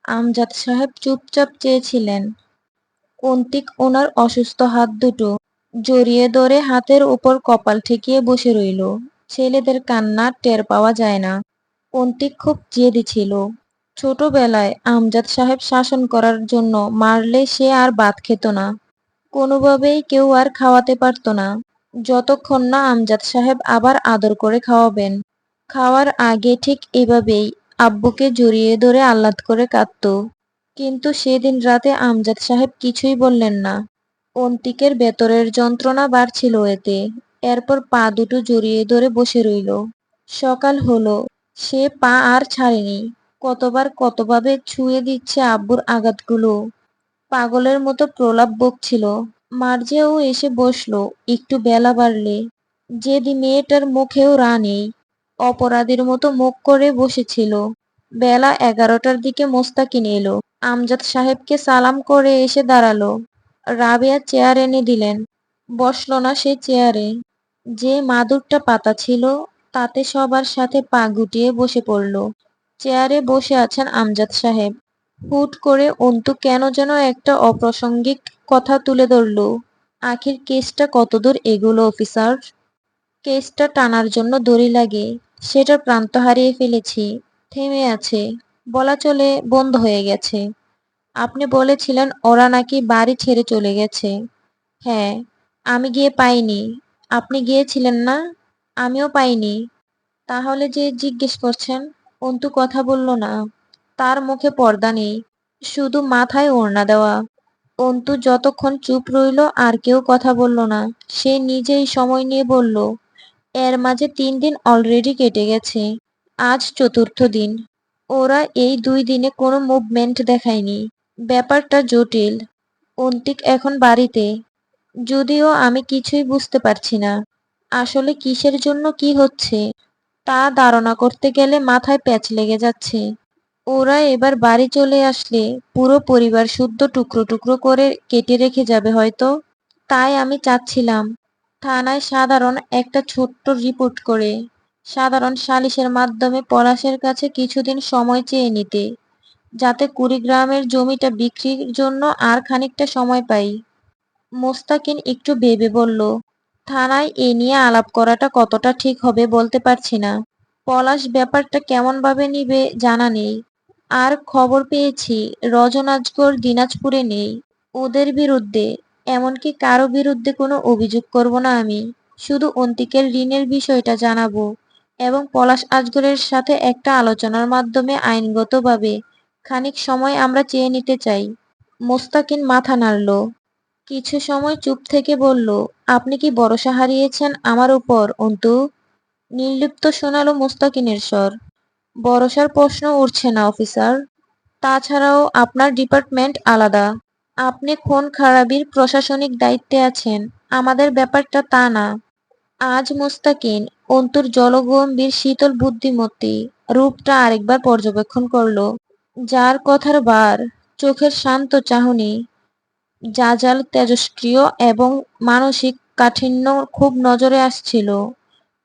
আমজাদ সাহেব চুপচাপ চেয়েছিলেন। অন্তিক ওনার অসুস্থ হাত দুটো জড়িয়ে ধরে হাতের উপর কপাল ঠেকিয়ে বসে রইল। ছেলেদের কান্না টের পাওয়া যায় না। অন্তিক খুব জেদি ছিল। ছোটবেলায় আমজাদ সাহেব শাসন করার জন্য মারলে সে আর ভাত খেত না। কোনোভাবেই কেউ আর খাওয়াতে পারত না, যতক্ষণ না আমজাদ সাহেব আবার আদর করে খাওয়াবেন। খাওয়ার আগে ঠিক এভাবেই আব্বুকে জড়িয়ে ধরে আহ্লাদ করে কাঁদত। কিন্তু সেদিন রাতে আমজাদ সাহেব কিছুই বললেন না। অন্তিকের ভেতরের যন্ত্রণা বাড়ছিল এতে। এরপর পা দুটো জড়িয়ে ধরে বসে রইল। সকাল হলো, সে পা আর ছাড়েনি। কতবার কতভাবে ছুঁয়ে দিচ্ছে আব্বুর আঘাতগুলো। পাগলের মতো প্রলাপ বকছিল। মার্জিয়াও এসে বসলো একটু বেলা বাড়লে। জেদি মেয়েটার মুখেও রা নেই। অপরাধীর মতো মুখ করে বসেছিল। বেলা 11টার দিকে মোস্তাকিন এলো। আমজাদ সাহেবকে সালাম করে এসে দাঁড়ালো। রাবেয়া চেয়ার এনে দিলেন। বসলো না সে চেয়ারে। যে মাদুরটা পাতা ছিল তাতে সবার সাথে পা গুটিয়ে বসে পড়ল। চেয়ারে বসে আছেন আমজাদ সাহেব। হুট করে অন্তু কেন যেন একটা অপ্রাসঙ্গিক কথা তুলে ধরল। আখির কেসটা কতদূর এগোলো অফিসার? কেসটা টানার জন্য দড়ি লাগে, সেটার প্রান্ত হারিয়ে ফেলেছি। থেমে আছে, বলা চলে বন্ধ হয়ে গেছে। আপনি বলেছিলেন ওরা নাকি বাড়ি ছেড়ে চলে গেছে। হ্যাঁ, আমি গিয়ে পাইনি। আপনি গিয়েছিলেন না? আমিও পাইনি। তাহলে যে জিজ্ঞেস করছেন? অন্তু কথা বলল না। তার মুখে পর্দা নেই, শুধু মাথায় ওড়না দেওয়া। অন্তু যতক্ষণ চুপ রইল আর কেউ কথা বলল না। সে নিজেই সময় নিয়ে বলল, এর মাঝে 3 দিন অলরেডি কেটে গেছে। আজ চতুর্থ দিন। ওরা এই 2 দিনে কোনো মুভমেন্ট দেখায়নি। ব্যাপারটা জটিল। অন্তিক এখন বাড়িতে, যদিও আমি কিছুই বুঝতে পারছি না। আসলে কিসের জন্য কি হচ্ছে তা ধারণা করতে গেলে মাথায় প্যাঁচ লেগে যাচ্ছে। ওরা এবার বাড়ি চলে আসলে পুরো পরিবার শুদ্ধ টুকরো টুকরো করে কেটে রেখে যাবে হয়তো। তাই আমি চাচ্ছিলাম থানায় সাধারণ একটা ছোট্ট রিপোর্ট করে সাধারণ সালিশের মাধ্যমে পলাশের কাছে কিছুদিন সময় চেয়ে নিতে, যাতে কুড়িগ্রামের জমিটা বিক্রির জন্য আর খানিকটা সময় পাই। মোস্তাকিন একটু ভেবে বলল, থানায় এ নিয়ে আলাপ করাটা কতটা ঠিক হবে বলতে পারছি না। পলাশ ব্যাপারটা কেমনভাবে নিবে জানা নেই। আর খবর পেয়েছি রজন আজগর দিনাজপুরে নেই। ওদের বিরুদ্ধে, এমনকি কারো বিরুদ্ধে কোনো অভিযোগ করব না আমি। শুধু অন্তিকের ঋণের বিষয়টা জানাবো এবং পলাশ আজগরের সাথে একটা আলোচনার মাধ্যমে আইনগতভাবে খানিক সময় আমরা চেয়ে নিতে চাই। মোস্তাকিন মাথা নাড়ল। কিছু সময় চুপ থেকে বলল, আপনি কি ভরসা হারিয়েছেন আমার উপর অন্তু? নির্লিপ্ত শোনালো মোস্তাকিনের স্বর। ভরসার প্রশ্ন উঠছে না অফিসার। তাছাড়াও আপনার ডিপার্টমেন্ট আলাদা। আপনি খুন খারাপির প্রশাসনিক দায়িত্বে আছেন, আমাদের ব্যাপারটা তা না। আজ মোস্তাকিন অন্তুর জলগম্ভীর শীতল বুদ্ধিমতী রূপটা আরেকবার পর্যবেক্ষণ করল। যার কথার ভার, চোখের শান্ত চাহনি, জাজাল তেজস্ক্রিয় এবং মানসিক কাঠিন্য খুব নজরে আসছিল।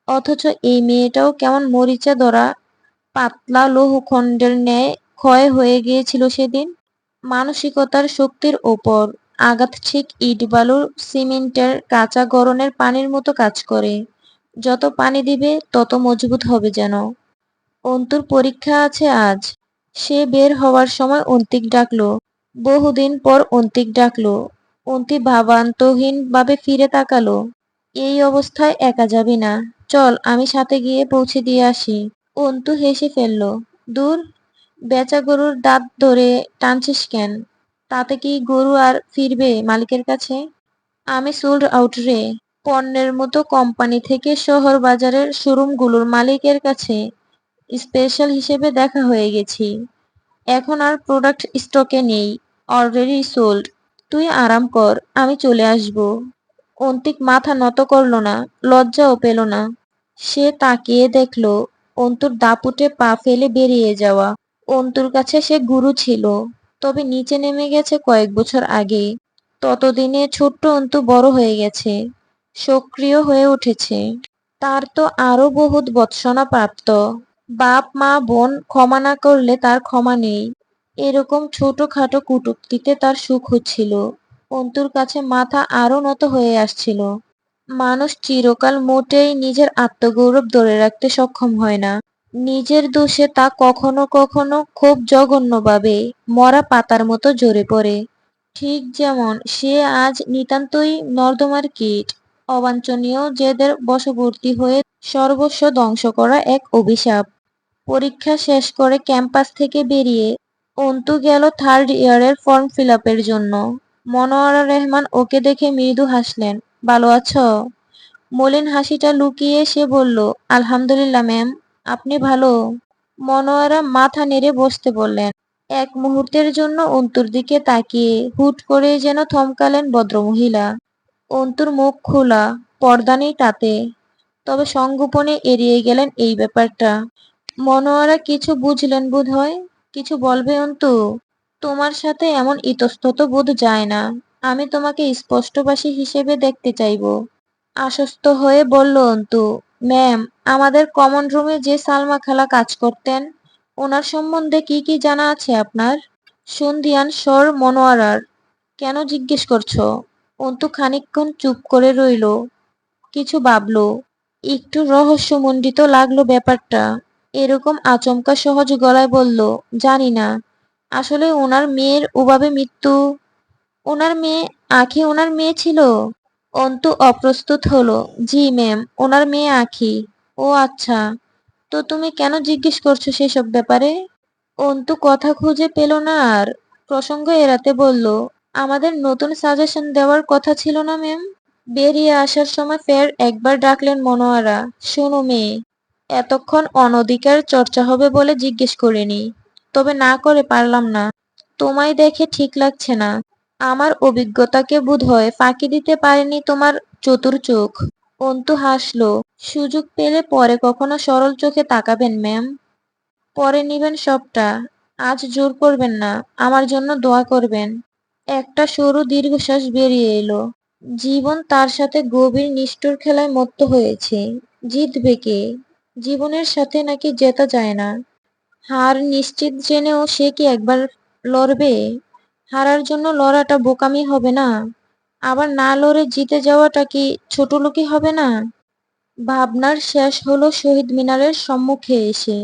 অথচ এই মেয়েটাও কেমন মরিচা ধরা পাতলা লৌহখণ্ডের ন্যায় ক্ষয় হয়ে গিয়েছিল সেদিন। মানসিকতার শক্তির ওপর আঘাত ঠিক ইট বালু সিমেন্টের কাঁচা গড়নের পানির মতো কাজ করে। যত পানি দিবে তত মজবুত হবে যেন। অন্তুর পরীক্ষা আছে আজ। সে বের হওয়ার সময় অন্তিক ডাকলো। বহুদিন পর অন্তিক ডাকলো। অন্তি ভাবান্তহীন ভাবে ফিরে তাকালো। এই অবস্থায় একা যাবি না, চল আমি সাথে গিয়ে পৌঁছে দিয়ে আসি। অন্তু হেসে ফেলল। দূর, বেচা গরুর দাঁত ধরে টানছিস কেন? তাতে কি গরু আর ফিরবে মালিকের কাছে? আমি সোল্ড আউট রে। পণ্যের মতো কোম্পানি থেকে শহর বাজারের শোরুমগুলোর মালিকের কাছে স্পেশাল হিসেবে দেখা হয়ে গেছি। এখন আর প্রোডাক্ট স্টকে নেই, অলরেডি সোল্ড। তুই আরাম কর, আমি চলে আসব। অন্তিক মাথা নত করল না, লজ্জাও পেল না। সে তাকিয়ে দেখল অন্তুর দাপুটে পা ফেলে বেরিয়ে যাওয়া। অন্তুর কাছে সে গুরু ছিল, তবে নিচে নেমে গেছে কয়েক বছর আগে। ততদিনে ছোট্ট অন্তু বড় হয়ে গেছে, সক্রিয় হয়ে উঠেছে। তার তো আরো বহুত ভৎসনা প্রাপ্ত। বাপ মা বোন ক্ষমা না করলে তার ক্ষমা নেই। এরকম ছোটখাটো কটূক্তিতে তার সুখ হচ্ছিল। অন্তুর কাছে মাথা আরো নত হয়ে আসছিল। মানুষ চিরকাল মোটেই নিজের আত্মগৌরব ধরে রাখতে সক্ষম হয় না। নিজের দোষে তা কখনো কখনো খুব জঘন্যভাবে মরা পাতার মতো ঝরে পড়ে। ঠিক যেমন সে আজ নিতান্তই নর্দমার কীট, অবাঞ্ছনীয় জেদের বশবর্তী হয়ে সর্বস্ব ধ্বংস করা এক অভিশাপ। পরীক্ষা শেষ করে ক্যাম্পাস থেকে বেরিয়ে অন্তু গেল থার্ড ইয়ারের ফর্ম ফিল আপের জন্য। মনোয়ারা রহমান ওকে দেখে মৃদু হাসলেন। ভালো আছো? মলিন হাসিটা লুকিয়ে সে বলল, আলহামদুলিল্লাহ ম্যাম। আপনি ভালো? মনোয়ারা মাথা নেড়ে বসতে বললেন। এক মুহূর্তের জন্য অন্তুর দিকে তাকিয়ে হুট করে যেন থমকালেন ভদ্রমহিলা। অন্তুর মুখ খোলা, পর্দা নেই তাতে, তবে সংগোপনে এড়িয়ে গেলেন এই ব্যাপারটা। মনোয়ারা কিছু বুঝলেন বোধহয়। কিছু বলবে অন্তু? তোমার সাথে এমন ইতস্তত বোধ যায় না। আমি তোমাকে স্পষ্টভাষী হিসেবে দেখতে চাইব। আশ্বস্ত হয়ে বলল অন্তু। ম্যাম, আমাদের কমন রুমে যে সালমা খালা কাজ করতেন, ওনার সম্বন্ধে কি কি জানা আছে আপনার? সন্ধিয়ান স্বর মনোয়ারার। কেন জিজ্ঞেস করছো? অন্তু খানিকক্ষণ চুপ করে রইল। কিছু ভাবল। একটু রহস্যমণ্ডিত লাগলো ব্যাপারটা। এরকম আচমকা সহজ গলায় বলল, জানি না। আসলে ওনার মেয়ের ওভাবে মৃত্যু। ওনার মেয়ে? আঁখি ওনার মেয়ে ছিল? অন্তু অপ্রস্তুত হলো। জি ম্যাম, ওনার মেয়ে আঁখি। ও আচ্ছা। তো তুমি কেন জিজ্ঞেস করছো সেসব ব্যাপারে? অন্তু কথা খুঁজে পেল না আর। প্রসঙ্গ এড়াতে বলল, আমাদের নতুন সাজেশন দেওয়ার কথা ছিল না ম্যাম? বেরিয়ে আসার সময় ফের একবার ডাকলেন মনোয়ারা। শোনো মেয়ে, এতক্ষণ অনধিকার চর্চা হবে বলে জিজ্ঞেস করিনি, তবে না করে পারলাম না। তোমায় দেখে ঠিক লাগছে না। আমার অভিজ্ঞতাকে বোধহয় ফাঁকি দিতে পারেনি তোমার চতুর চোখ। অন্তু হাসল। সুযোগ পেলে পরে কখনো সরল চোখে তাকাবেন ম্যাম। পরে নিবেন সবটা। আজ জোর করবেন না, আমার জন্য দোয়া করবেন। একটা সরু দীর্ঘশ্বাস বেরিয়ে এলো। জীবন তার সাথে গভীর নিষ্ঠুর খেলায় মত্ত হয়েছে। জিতবে কে? জীবনের সাথে নাকি জেতা যায় না? হার নিশ্চিত জেনেও সে কি একবার লড়বে? হারার জন্য লড়াটা বোকামি হবে না? আবার না লড়ে জিতে যাওয়াটা কি ছোটলোকি হবে না? ভাবনার শেষ হলো শহীদ মিনারের সম্মুখে এসে।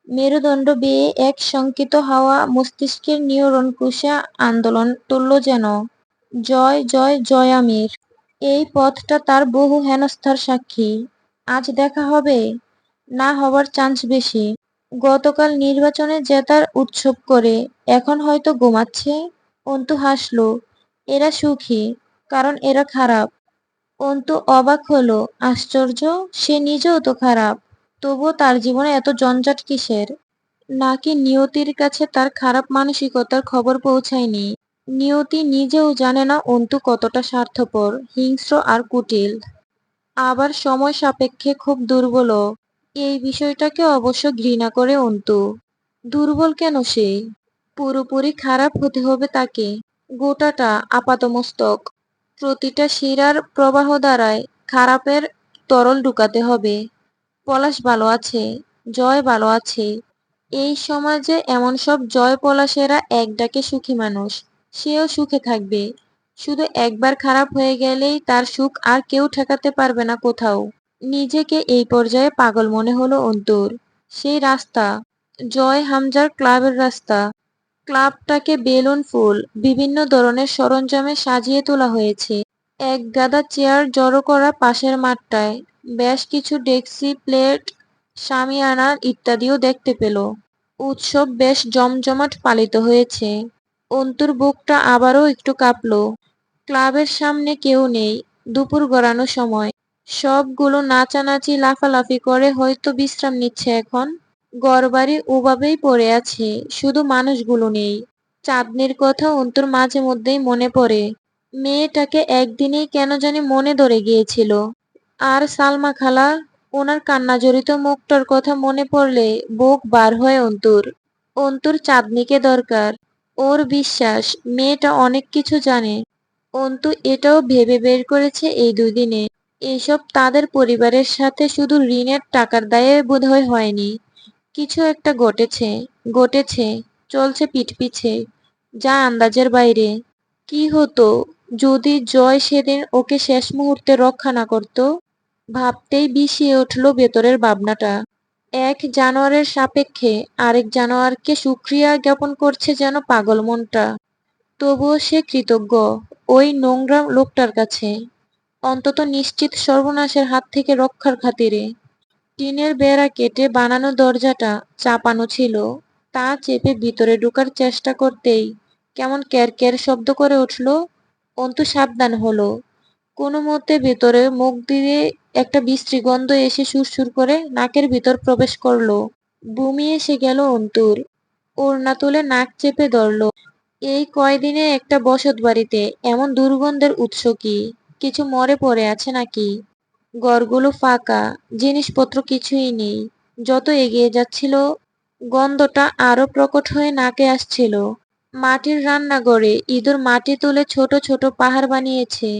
মেরুদণ্ড বেয়ে এক শঙ্কিত হাওয়া মস্তিষ্কের নিউরন কোষে আন্দোলন তুলল যেন। জয় জয় জয় আমির। এই পথটা তার বহু হেনস্থার সাক্ষী। আজ দেখা হবে? না হবার চান্স বেশি। গতকাল নির্বাচনে জেতার উৎসব করে এখন হয়তো ঘুমাচ্ছে। অন্তু হাসল। এরা সুখী, কারণ এরা খারাপ। অন্তু অবাক হলো। আশ্চর্য, সে নিজেও তো খারাপ। তবুও তার জীবনে এত জঞ্জাট কিসের? নাকি নিয়তির কাছে তার খারাপ মানসিকতার খবর পৌঁছায়নি? নিয়তি নিজেও জানে না অন্তু কতটা স্বার্থপর, হিংস্র আর কুটিল। আবার সময় সাপেক্ষে খুব দুর্বলও। এই বিষয়টাকে অবশ্য ঘৃণা করে অন্তু। দুর্বল কেন সে? পুরোপুরি খারাপ হতে হবে তাকে। গোটাটা আপাদমস্তক, প্রতিটা শিরার প্রবাহ দ্বারায় খারাপের তরল ঢুকাতে হবে। পলাশ ভালো আছে, জয় ভালো আছে। এই সমাজে এমন সব জয় পলাশেরা এক ডাকে সুখী মানুষ। সেও সুখে থাকবে। শুধু একবার খারাপ হয়ে গেলেই তার সুখ আর কেউ ঠেকাতে পারবে না কোথাও। নিজেকে এই পর্যায়ে পাগল মনে হলো অন্তুর। সেই রাস্তা, জয় হামজার ক্লাবের রাস্তা। ক্লাবটাকে বেলুন ফুল, বিভিন্ন ধরনের সরঞ্জামে সাজিয়ে তোলা হয়েছে। এক গাদা চেয়ার জড়ো করা পাশের মাঠটায়। বেশ কিছু ডেস্কি, প্লেট, শামিয়ানা ইত্যাদিও দেখতে পেল। উৎসব বেশ জমজমাট পালিত হয়েছে। অন্তুর বুকটা আবারও একটু কাঁপল। ক্লাবের সামনে কেউ নেই। দুপুর গড়ানো সময়। সবগুলো নাচানাচি লাফালাফি করে হয়তো বিশ্রাম নিচ্ছে এখন। ঘরবাড়ি ওভাবেই পড়ে আছে, শুধু মানুষগুলো নেই। চাঁদনির কথা অন্তুর মাঝে মধ্যেই মনে পড়ে। মেয়েটাকে একদিনেই কেন জানি মনে ধরে গিয়েছিল। আর সালমা খালা, ওনার কান্নাজড়িত মুখটার কথা মনে পড়লে বুক বার হয় অন্তুর। অন্তুর চাঁদনিকে দরকার। ওর বিশ্বাস মেয়েটা অনেক কিছু জানে। অন্তু এটাও ভেবে বের করেছে এই দুদিনে। এসব তাদের পরিবারের সাথে শুধু ঋণের টাকার দায়ে বোধহয় হয়নি। কিছু একটা ঘটেছে। ঘটেছে। চলছে পিঠ পিছে, যা আন্দাজের বাইরে। কি হতো যদি জয় সেদিন ওকে শেষ মুহূর্তে রক্ষা না করত? ভাবতেই বিষিয়ে উঠল ভেতরের ভাবনাটা। এক জানোয়ারের সাপেক্ষে আরেক জানোয়ারকে সুক্রিয়া জ্ঞাপন করছে যেন পাগল মনটা। তবুও সে কৃতজ্ঞ ওই নোংরা লোকটার কাছে, অন্তত নিশ্চিত সর্বনাশের হাত থেকে রক্ষার খাতিরে। টিনের বেড়া কেটে বানানো দরজাটা চাপানো ছিল, তা চেপে ভিতরে ঢোকার চেষ্টা করতেই কেমন ক্যারক্যার শব্দ করে উঠল। অন্তু সাবধান হলো। কোনো মতে ভেতরে মুখ দিয়ে একটা বিশ্রী গন্ধ এসে সুরসুর করে নাকের ভিতর প্রবেশ করলো। বমি এসে গেল অন্তুর। ওড়না তুলে নাক চেপে ধরল। এই কয়দিনে একটা বসত বাড়িতে এমন দুর্গন্ধের উৎস কি? কিছু মরে পড়ে আছে নাকি? ঘরগুলো ফাঁকা, জিনিসপত্র কিছুই নেই। যত এগিয়ে যাচ্ছিল গন্ধটা আরো প্রকট হয়ে নাকে আসছিল। মাটির রান্নাঘরে ইঁদুর মাটি তুলে ছোট ছোট পাহাড় বানিয়েছে।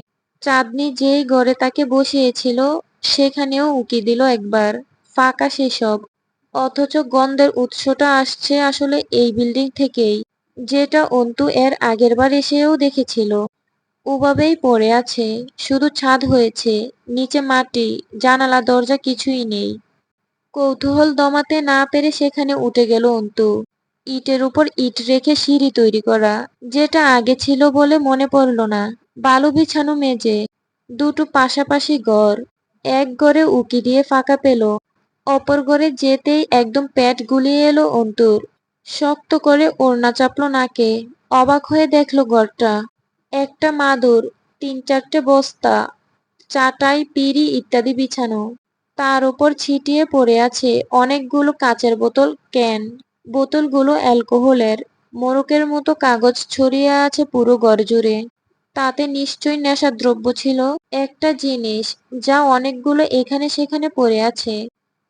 চাঁদনি যেই ঘরে তাকে বসিয়েছিল সেখানেও উকি দিল একবার। ফাঁকা সেসব। অথচ গন্ধের উৎসটা আসছে আসলে এই বিল্ডিং থেকেই, যেটা অন্তু এর আগেরবার এসেও দেখেছিল। ওভাবেই পড়ে আছে, শুধু ছাদ হয়েছে, নিচে মাটি, জানালা দরজা কিছুই নেই। কৌতূহল দমাতে না পেরে সেখানে উঠে গেল অন্তু। ইটের উপর ইট রেখে সিঁড়ি তৈরি করা, যেটা আগে ছিল বলে মনে পড়ল না। বালু বিছানো মেঝে, দুটো পাশাপাশি ঘর। এক ঘরে উকি দিয়ে ফাঁকা পেল, অপর ঘরে যেতেই একদম পেট গুলিয়ে এলো অন্তুর। শক্ত করে ওড়না চাপলো নাকে, অবাক হয়ে দেখলো ঘরটা। একটা মাদুর, তিন চারটে বস্তা, চাটাই, পিঁড়ি ইত্যাদি বিছানো। তার উপর ছিটিয়ে পড়ে আছে অনেকগুলো কাচের বোতল, ক্যান। বোতলগুলো অ্যালকোহলের। মোড়কের মতো কাগজ ছড়িয়ে আছে পুরো ঘর জুড়ে। তাতে নিশ্চয়ই নেশার দ্রব্য ছিল। একটা জিনিস যা অনেকগুলো এখানে সেখানে পড়ে আছে,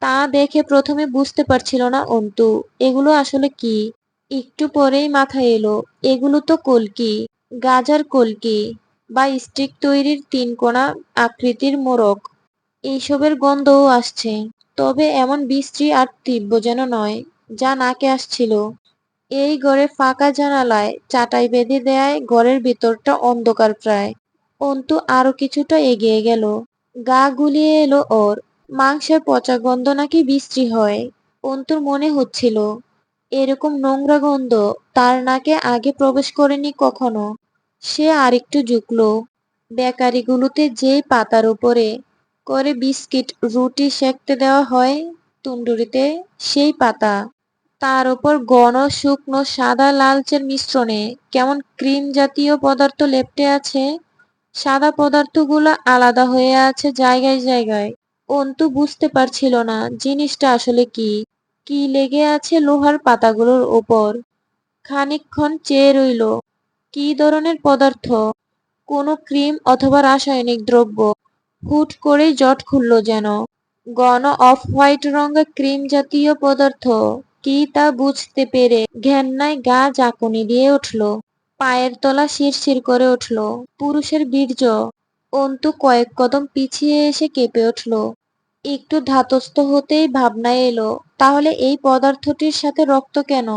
তা দেখে প্রথমে বুঝতে পারছিল না অন্তু এগুলো আসলে কি। একটু পরেই মাথায় এলো, এগুলো তো কলকি, গাজার কলকি বা স্টিক তৈরির তিন কোণা আকৃতির মোড়ক। এইসবের গন্ধও আসছে, তবে এমন বিশ্রী আর তীব্র যেন নয়, যা নাকে আসছিল। এই ঘরে ফাঁকা জানালায় চাটাই বেঁধে দেয়ায় ঘরের ভিতরটা অন্ধকার প্রায়। অন্তু আরো কিছুটা এগিয়ে গেল। গা গুলিয়ে এলো ওর। মাংসের পচা গন্ধ নাকি বিশ্রী হয়। অন্তুর মনে হচ্ছিল এরকম নোংরা গন্ধ তার নাকে আগে প্রবেশ করেনি কখনো। সে আরেকটু ঝুঁকলো। বেকারিগুলোতে যেই পাতার উপরে করে বিস্কিট রুটি সেঁকতে দেওয়া হয় তন্দুরিতে, সেই পাতা। তার উপর ঘন শুকনো সাদা লালচের মিশ্রণে কেমন ক্রিম জাতীয় পদার্থ লেপ্টে আছে। সাদা পদার্থগুলো আলাদা হয়ে আছে জায়গায় জায়গায়। অন্তু বুঝতে পারছিল না জিনিসটা আসলে কি। কি লেগে আছে লোহার পাতাগুলোর ওপর। খানিকক্ষণ চেয়ে রইল। কি ধরনের পদার্থ? কোনো ক্রিম অথবা রাসায়নিক দ্রব্য। হুট করেই জট খুলল যেন। ঘন অফ হোয়াইট রঙের ক্রিম জাতীয় পদার্থ কি তা বুঝতে পেরে ঘেন্নায় গা জাকুনি দিয়ে উঠল। পায়ের তলা শিরশির করে উঠল। পুরুষের বীর্য। অন্তু কয়েক কদম পিছিয়ে এসে কেঁপে উঠল। একটু ধাতস্থ হতেই ভাবনায় এলো, তাহলে এই পদার্থটির সাথে রক্ত কেন?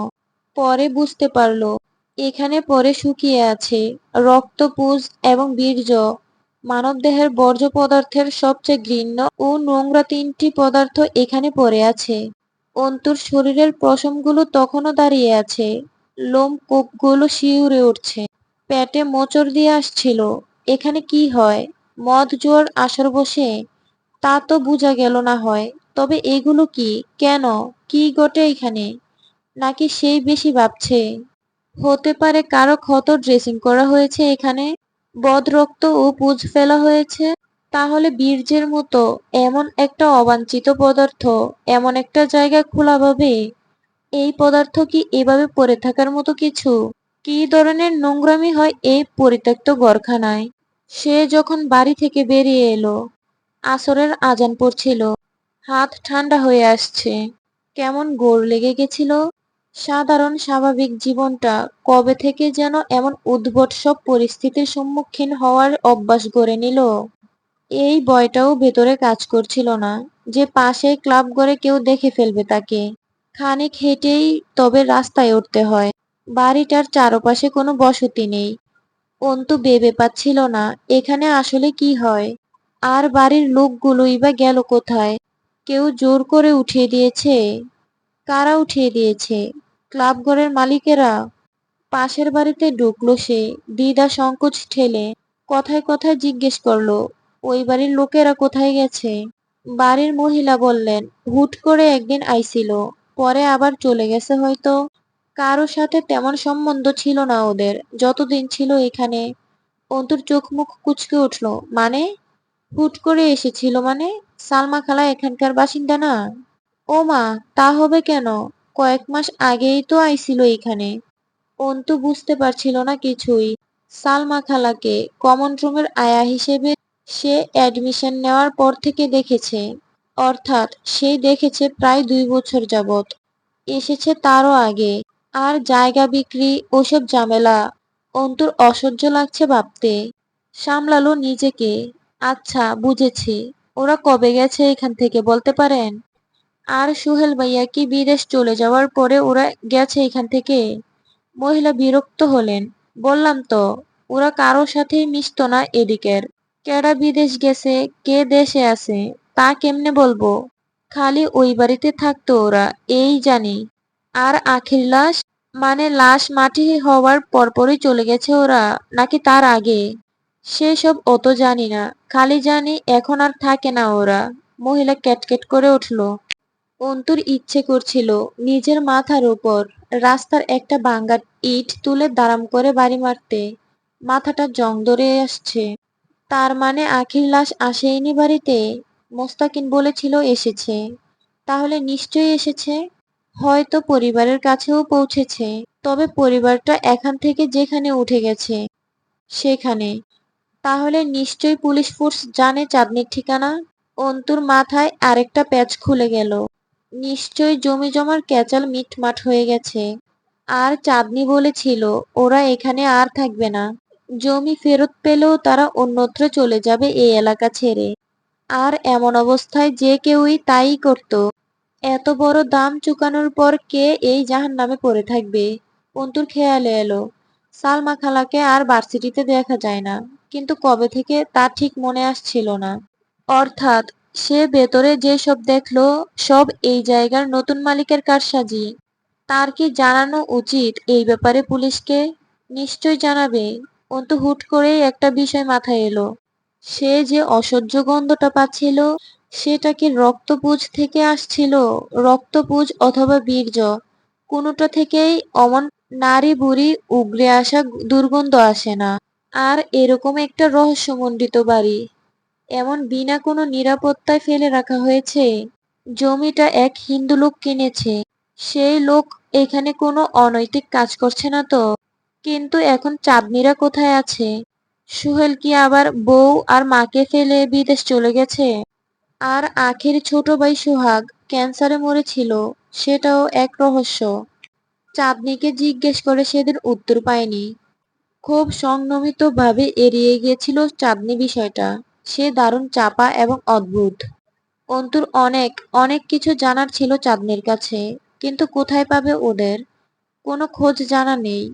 পরে বুঝতে পারল, এখানে পরে শুকিয়ে আছে রক্ত, পুজ এবং বীর্য। মানবদেহের বর্জ্য পদার্থের সবচেয়ে ঘৃণ্য ও নোংরা তিনটি পদার্থ এখানে পড়ে আছে। অন্তুর শরীরের পশমগুলো তখনও দাঁড়িয়ে আছে, লোমকূপগুলো শিউরে উঠছে, পেটে মোচড় দিয়ে আসছিল। এখানে কি হয়? মদ জোয়ার আসর বসে? তা তো বোঝা গেল না হয়, তবে এগুলো কি, কেন, কি ঘটে এখানে? নাকি সেই বেশি ভাবছে? হতে পারে কারো ক্ষত ড্রেসিং করা হয়েছে এখানে, বদরক্ত ও পুঁজ ফেলা হয়েছে। তাহলে বীর্যের মতো এমন একটা অবাঞ্ছিত পদার্থ এমন একটা জায়গায় খোলাভাবে? এই পদার্থ কি এভাবে পড়ে থাকার মতো কিছু? কি ধরনের নোংরামি হয় এই পরিত্যক্ত ঘরখানায়? সে যখন বাড়ি থেকে বেরিয়ে এলো, আসরের আজান পড়ছিল। হাত ঠান্ডা হয়ে আসছে। কেমন গোর লেগে গেছিল। সাধারণ স্বাভাবিক জীবনটা কবে থেকে যেন এমন উদ্ভট সব পরিস্থিতির সম্মুখীন হওয়ার অভ্যাস গড়ে নিল। এই ভয়টাও ভেতরে কাজ করছিল না যে পাশেই ক্লাব ঘরে কেউ দেখে ফেলবে তাকে। খানিক হেঁটেই তবে রাস্তায় উঠতে হয়। বাড়িটার চারপাশে কোনো বসতি নেই। অন্তু ভেবে পাচ্ছিল না এখানে আসলে কি হয়। আর বাড়ির লোকগুলোই বা গেল কোথায়? কেউ জোর করে উঠিয়ে দিয়েছে? কারা উঠিয়ে দিয়েছে? ক্লাব ঘরের মালিকেরা? পাশের বাড়িতে ঢুকলো সে, দ্বিধা সংকোচ ঠেলে। কথায় কথায় জিজ্ঞেস করলো, ওই বাড়ির লোকেরা কোথায় গেছে? বাড়ির মহিলা বললেন, হুট করে একদিন আইছিল, পরে আবার চলে গেছে হয়তো। কারো সাথে তেমন সম্বন্ধ ছিল না ওদের যতদিন ছিল এখানে। অন্তুর চোখ মুখ কুঁচকে উঠলো। মানে? হুট করে এসেছিল মানে? সালমা খালা এখানকার বাসিন্দা না? ও মা, তা হবে কেন? কয়েক মাস আগেই তো আইছিল এইখানে। অন্তু বুঝতে পারছিল না কিছুই। সালমা খালাকে কমন রুমের আয়া হিসেবে সে অ্যাডমিশন নেওয়ার পর থেকে দেখেছে। অর্থাৎ সেই দেখেছে প্রায় 2 বছর যাবৎ। এসেছে তারও আগে। আর জায়গা বিক্রি ওসব ঝামেলা অন্তুর অসহ্য লাগছে ভাবতে। সামলালো নিজেকে। আচ্ছা, বুঝেছি। ওরা কবে গেছে এখান থেকে বলতে পারেন? আর সুহেল ভাইয়া কি বিদেশ চলে যাওয়ার পরে ওরা গেছে এখান থেকে? মহিলা বিরক্ত হলেন। বললাম তো, ওরা কারো সাথেই মিশতো না এদিকের। কেডা বিদেশ গেছে, কে দেশে আছে, তা কেমনে বলবো? খালি ওই বাড়িতে থাকতো ওরা, এই জানি। আর আখির লাশ? মানে লাশ মাটি হওয়ার পরপরই চলে গেছে ওরা, নাকি তার আগে? সেসব অত জানি না, খালি জানি এখন আর থাকে না ওরা। মহিলা ক্যাটক্যাট করে উঠল। অন্তুর ইচ্ছে করছিল নিজের মাথার উপর রাস্তার একটা ভাঙা ইট তুলে দাঁড়াম করে বাড়ি মারতে। মাথাটা জং ধরে আসছে। তার মানে আখির লাশ আসেইনি বাড়িতে? মোস্তাকিন বলেছিল এসেছে। তাহলে নিশ্চয়ই এসেছে। হয়তো পরিবারের কাছেও পৌঁছেছে। তবে পরিবারটা এখান থেকে যেখানে উঠে গেছে সেখানে। তাহলে নিশ্চয়ই পুলিশ ফোর্স জানে চাঁদনির ঠিকানা। অন্তুর মাথায় আরেকটা প্যাচ খুলে গেল। নিশ্চয়ই জমি জমার ক্যাচাল মিটমাট হয়ে গেছে। আর চাঁদনি বলেছিল ওরা এখানে আর থাকবে না। জমি ফেরত পেলেও তারা অন্যত্র চলে যাবে এই এলাকা ছেড়ে। আর এমন অবস্থায় যে কেউই তাই করত। এত বড় দাম চুকানোর পর কে এই জাহান্নামে পড়ে থাকবে? অন্তুর খেয়ালে এলো, সালমা খালাকে আর ভার্সিটিতে দেখা যায় না। কিন্তু কবে থেকে তা ঠিক মনে আসছিল না। অর্থাৎ সে ভেতরে যে সব দেখলো সব এই জায়গার নতুন মালিকের কারসাজি। তার কি জানানো উচিত এই ব্যাপারে পুলিশকে? নিশ্চয় জানাবে। অন্তু হুট করেই একটা বিষয় মাথায় এলো। সে যে অসহ্য গন্ধটা পাচ্ছিল সেটা কি রক্তপুঁজ থেকে আসছিল? রক্তপুঁজ অথবা বীর্য, কোনোটা থেকেই অমন নাড়ি বুড়ি উগরে আসা দুর্গন্ধ আসে না। আর এরকম একটা রহস্যমণ্ডিত বাড়ি এমন বিনা কোনো নিরাপত্তায় ফেলে রাখা হয়েছে। জমিটা এক হিন্দু লোক কিনেছে। সেই লোক এখানে কোনো অনৈতিক কাজ করছে না তো? কিন্তু এখন চাঁদনিরা কোথায় আছে? সুহেল কি আবার বউ আর মাকে ফেলে বিদেশ চলে গেছে? আর আখের ছোট ভাই সোহাগ ক্যান্সারে মরেছিল, সেটাও এক রহস্য। চাঁদনিকে জিজ্ঞেস করে সেদিন উত্তর পায়নি। খুব সংযমিতভাবে এড়িয়ে গিয়েছিল চাঁদনি বিষয়টা। সে দারুণ চাপা এবং অদ্ভুত। অন্তুর অনেক অনেক কিছু জানার ছিল চাঁদনির কাছে। কিন্তু কোথায় পাবে ওদের? কোনো খোঁজ জানা নেই।